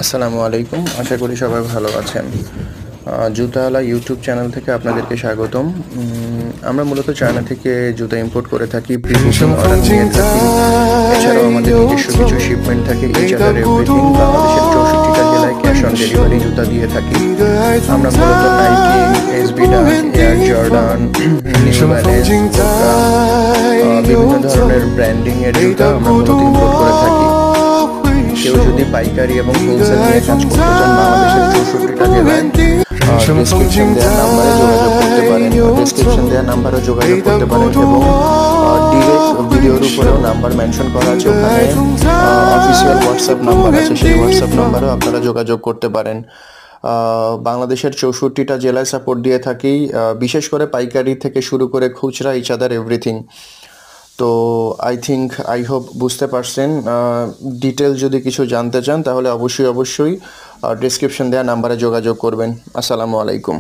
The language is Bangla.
আসসালামু আলাইকুম, আশা করি সবাই ভালো আছেন। জুতাওয়ালা ইউটিউব চ্যানেল থেকে আপনাদেরকে স্বাগতম। আমরা মূলত চায়না থেকে জুতা ইম্পোর্ট করে থাকি, প্রি বুকিং অর্ডার নিয়ে থাকি। এছাড়াও আমাদের নিজস্ব কিছু শিপমেন্ট থাকে, ইচ আদার এভরিথিং। বাংলাদেশের 64টা জেলায় ক্যাশ অন ডেলিভারি জুতা দিয়ে থাকি। আমরা মূলত নাইকি, এসবি ডাক, এয়ার জর্ডান, নিউ ব্যালেন্স, বিভিন্ন ধরনের ব্র্যান্ডিং এর জুতা আমরা মূলত ইম্পোর্ট করে থাকি। কেউ যদি পাইকারি এবং হোলসেল নিয়ে কাজ করতে চান বাংলাদেশের 64টা জেলায়, ডিসক্রিপশন দেওয়া নাম্বারে যোগাযোগ করতে পারেন এবং ডিরেক্ট ভিডিওর উপরেও নাম্বার মেনশন করা আছে, ওখানে অফিসিয়াল হোয়াটসঅ্যাপ নাম্বার আছে, সেই হোয়াটসঅ্যাপ নাম্বারেও আপনারা যোগাযোগ করতে পারেন। বাংলাদেশের 64টা জেলায় সাপোর্ট দিয়ে থাকি, বিশেষ করে পাইকারি থেকে শুরু করে খুচরা, ইচ আদার এভরিথিং। তো আই হোপ বুঝতে পারছেন। ডিটেল যদি কিছু জানতে চান তাহলে অবশ্যই ডেসক্রিপশন দেওয়া নাম্বারে যোগাযোগ করবেন। আসসালামু আলাইকুম।